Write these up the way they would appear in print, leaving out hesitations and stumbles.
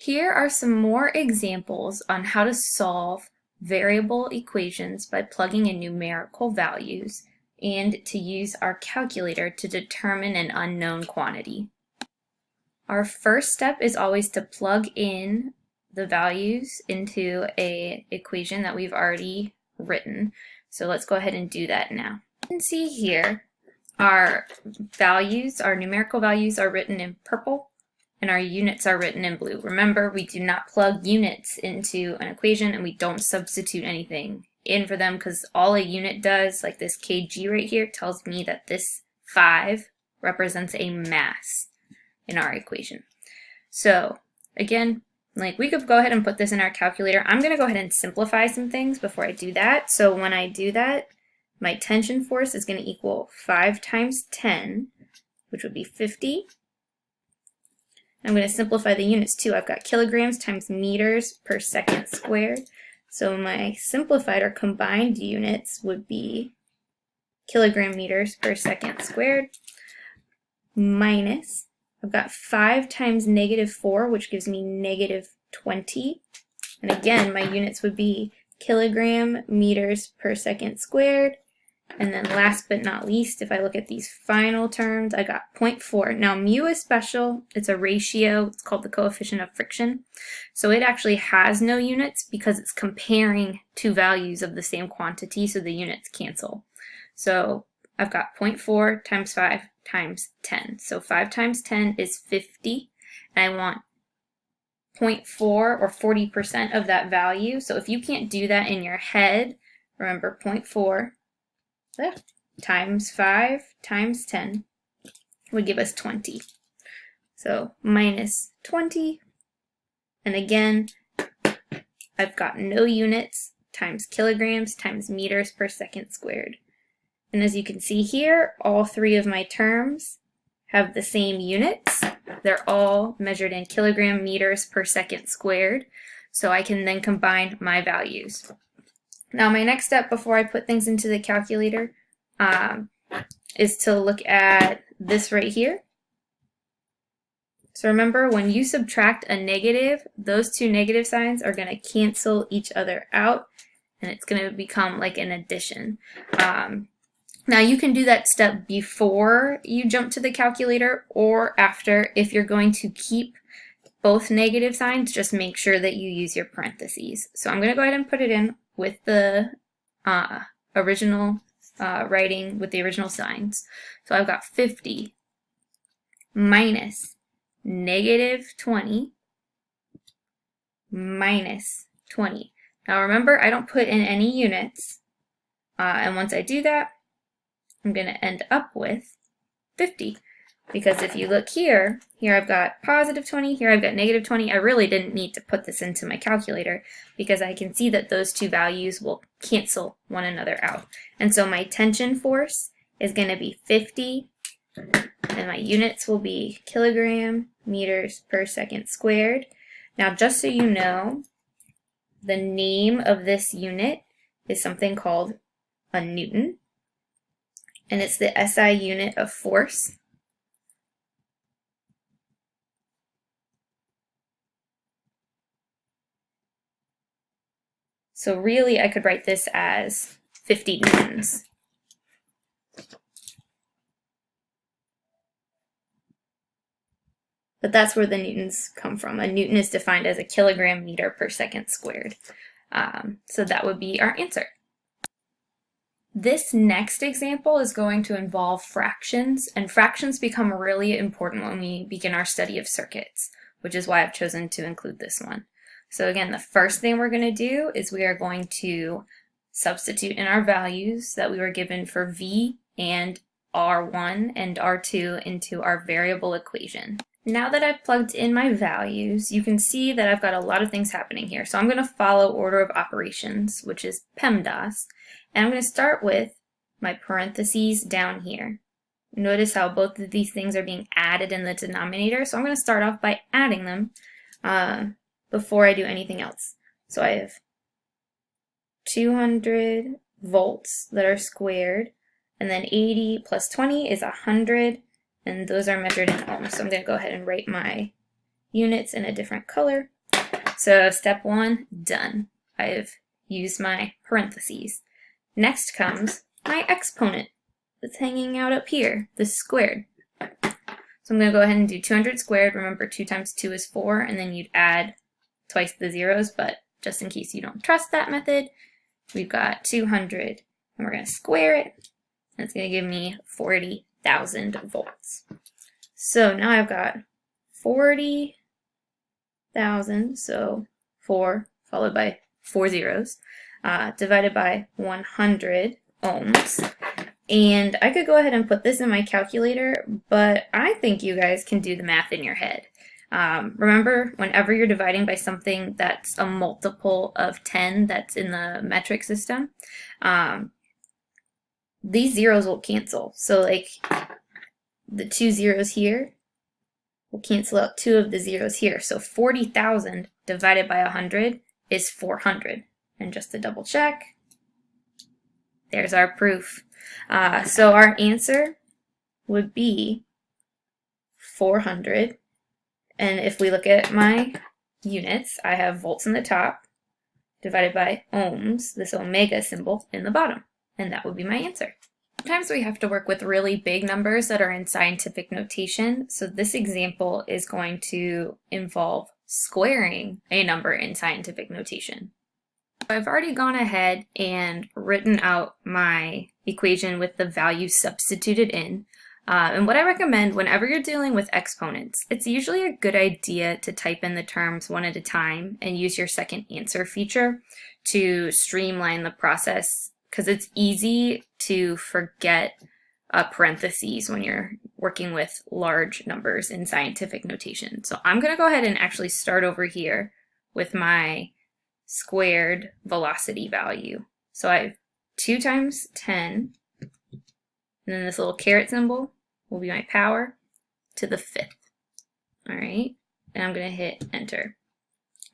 Here are some more examples on how to solve variable equations by plugging in numerical values and to use our calculator to determine an unknown quantity. Our first step is always to plug in the values into an equation that we've already written. So let's go ahead and do that now. You can see here our values, our numerical values are written in purple and our units are written in blue. Remember, we do not plug units into an equation and we don't substitute anything in for them because all a unit does, like this kg right here, tells me that this 5 represents a mass in our equation. So again, like we could go ahead and put this in our calculator. I'm going to go ahead and simplify some things before I do that. So when I do that, my tension force is going to equal 5 times 10, which would be 50. I'm going to simplify the units too. I've got kilograms times meters per second squared. So my simplified or combined units would be kilogram meters per second squared minus, I've got 5 times -4, which gives me -20. And again, my units would be kilogram meters per second squared. And then last but not least, if I look at these final terms, I got 0.4. Now mu is special. It's a ratio. It's called the coefficient of friction. So it actually has no units because it's comparing two values of the same quantity, so the units cancel. So I've got 0.4 times 5 times 10. So 5 times 10 is 50. And I want 0.4 or 40% of that value. So if you can't do that in your head, remember 0.4 times 5 times 10 would give us 20. So minus 20. And again, I've got no units times kilograms times meters per second squared. And as you can see here, all three of my terms have the same units. They're all measured in kilogram meters per second squared. So I can then combine my values. Now my next step before I put things into the calculator is to look at this right here. So remember, when you subtract a negative, those two negative signs are going to cancel each other out, and it's going to become like an addition. Now you can do that step before you jump to the calculator or after. If you're going to keep both negative signs, just make sure that you use your parentheses. So I'm going to go ahead and put it in with the original writing with the original signs. So I've got 50 minus -20 minus 20. Now remember, I don't put in any units, and once I do that, I'm going to end up with 50. Because if you look here I've got +20, here I've got -20. I really didn't need to put this into my calculator because I can see that those two values will cancel one another out. And so my tension force is going to be 50, and my units will be kilogram meters per second squared. Now just so you know, the name of this unit is something called a Newton, and it's the SI unit of force. So really, I could write this as 50 newtons. But that's where the newtons come from. A newton is defined as a kilogram meter per second squared. So that would be our answer. This next example is going to involve fractions, and fractions become really important when we begin our study of circuits, which is why I've chosen to include this one. So again, the first thing we're going to do is we are going to substitute in our values that we were given for V and R1 and R2 into our variable equation. Now that I've plugged in my values, you can see that I've got a lot of things happening here. So I'm going to follow order of operations, which is PEMDAS, and I'm going to start with my parentheses down here. Notice how both of these things are being added in the denominator, so I'm going to start off by adding them before I do anything else. So I have 200 volts that are squared, and then 80 plus 20 is 100, and those are measured in ohms. So I'm going to go ahead and write my units in a different color. So step 1, done. I've used my parentheses. Next comes my exponent that's hanging out up here, this squared. So I'm going to go ahead and do 200 squared. Remember, 2 times 2 is 4, and then you'd add twice the zeros, but just in case you don't trust that method, we've got 200, and we're going to square it, and it's going to give me 40,000 volts. So now I've got 40,000, so 4 followed by 4 zeros, divided by 100 ohms. And I could go ahead and put this in my calculator, but I think you guys can do the math in your head. Remember, whenever you're dividing by something that's a multiple of 10 that's in the metric system, these zeros will cancel. So like the 2 zeros here will cancel out 2 of the zeros here. So 40,000 divided by 100 is 400. And just to double check, there's our proof. So our answer would be 400. And if we look at my units, I have volts in the top divided by ohms, this omega symbol, in the bottom. And that would be my answer. Sometimes we have to work with really big numbers that are in scientific notation. So this example is going to involve squaring a number in scientific notation. I've already gone ahead and written out my equation with the value substituted in. And what I recommend whenever you're dealing with exponents, it's usually a good idea to type in the terms one at a time and use your second answer feature to streamline the process, because it's easy to forget parentheses when you're working with large numbers in scientific notation. So I'm going to go ahead and actually start over here with my squared velocity value. So I have 2 times 10, and then this little caret symbol will be my power to the 5th. All right, and I'm going to hit enter.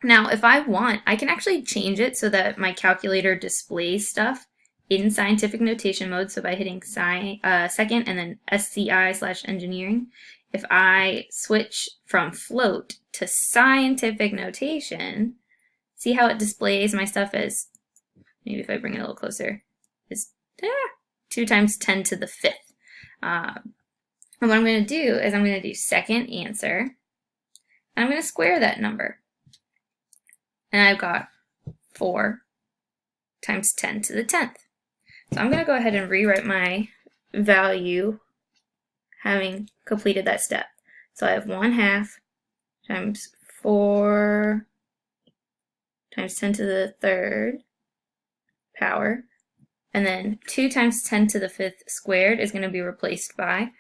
Now, if I want, I can actually change it so that my calculator displays stuff in scientific notation mode. So by hitting second and then SCI/engineering, if I switch from float to scientific notation, see how it displays my stuff as, maybe if I bring it a little closer, is 2 times 10 to the 5th. And what I'm going to do is I'm going to do second answer, and I'm going to square that number. And I've got 4 times 10 to the 10th. So I'm going to go ahead and rewrite my value having completed that step. So I have 1/2 times 4 times 10 to the 3rd power, and then 2 times 10 to the 5th squared is going to be replaced by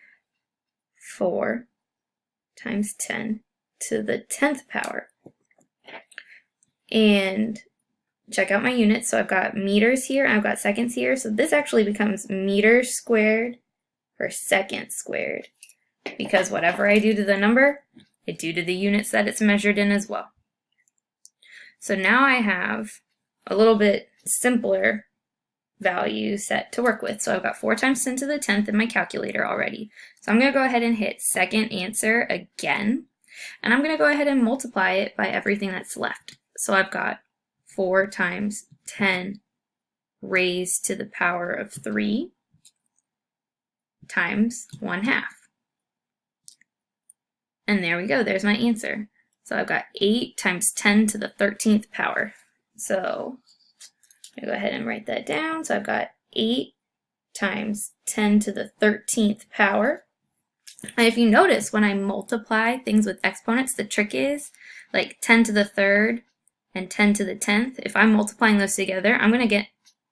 4 times 10 to the 10th power. And check out my units. So I've got meters here, and I've got seconds here. So this actually becomes meters squared per second squared, because whatever I do to the number, I do to the units that it's measured in as well. So now I have a little bit simpler value set to work with. So I've got 4 times 10 to the 10th in my calculator already. So I'm going to go ahead and hit second answer again, and I'm going to go ahead and multiply it by everything that's left. So I've got 4 times 10 raised to the power of 3 times 1/2. And there we go, there's my answer. So I've got 8 times 10 to the 13th power. So I'm going to go ahead and write that down. So I've got 8 times 10 to the 13th power. And if you notice, when I multiply things with exponents, the trick is like 10 to the 3rd and 10 to the 10th. If I'm multiplying those together, I'm going to get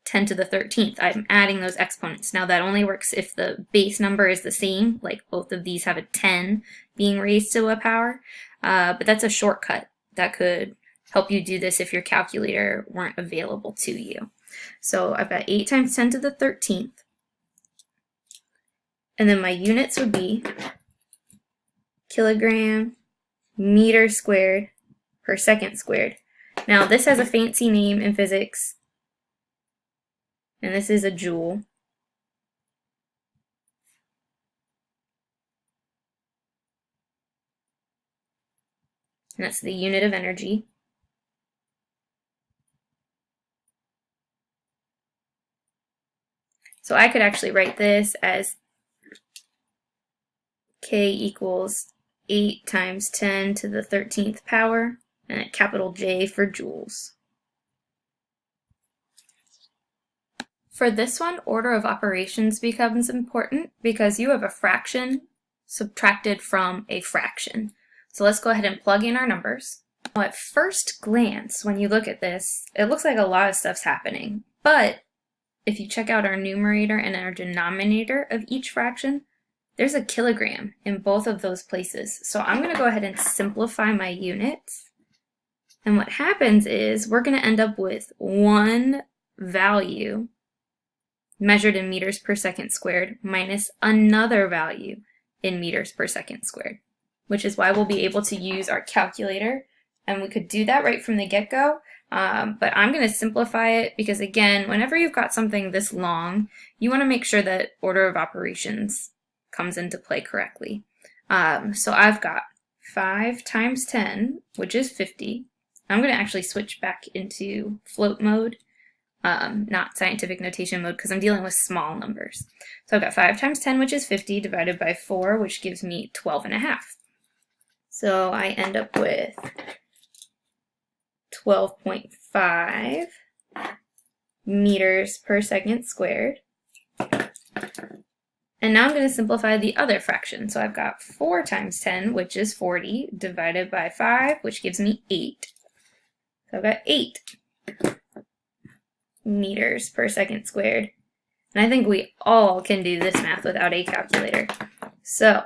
10 to the 13th. I'm adding those exponents. Now that only works if the base number is the same, like both of these have a 10 being raised to a power, but that's a shortcut that could help you do this if your calculator weren't available to you. So I've got 8 times 10 to the 13th, and then my units would be kilogram meter squared per second squared. Now this has a fancy name in physics, and this is a joule. and that's the unit of energy. So I could actually write this as K equals 8 times 10 to the 13th power, and a capital J for joules. For this one, order of operations becomes important because you have a fraction subtracted from a fraction. So let's go ahead and plug in our numbers. Now, at first glance, when you look at this, it looks like a lot of stuff's happening. But if you check out our numerator and our denominator of each fraction, there's a kilogram in both of those places. So I'm going to go ahead and simplify my units. And what happens is we're going to end up with one value measured in meters per second squared minus another value in meters per second squared, which is why we'll be able to use our calculator. And we could do that right from the get-go, but I'm going to simplify it because, again, whenever you've got something this long, you want to make sure that order of operations comes into play correctly. So I've got 5 times 10, which is 50. I'm going to actually switch back into float mode, not scientific notation mode, because I'm dealing with small numbers. So I've got 5 times 10, which is 50, divided by 4, which gives me 12.5. So I end up with 12.5 meters per second squared. And now I'm going to simplify the other fraction. So I've got 4 times 10, which is 40, divided by 5, which gives me 8. So I've got 8 meters per second squared. And I think we all can do this math without a calculator. So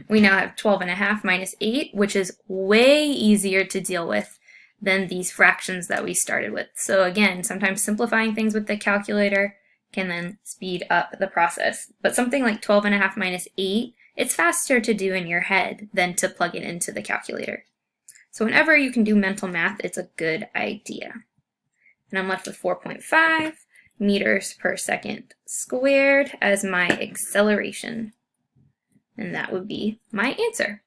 we now have 12.5 minus 8, which is way easier to deal with than these fractions that we started with. So again, sometimes simplifying things with the calculator can then speed up the process. But something like 12.5 minus 8, it's faster to do in your head than to plug it into the calculator. So whenever you can do mental math, it's a good idea. And I'm left with 4.5 meters per second squared as my acceleration. And that would be my answer.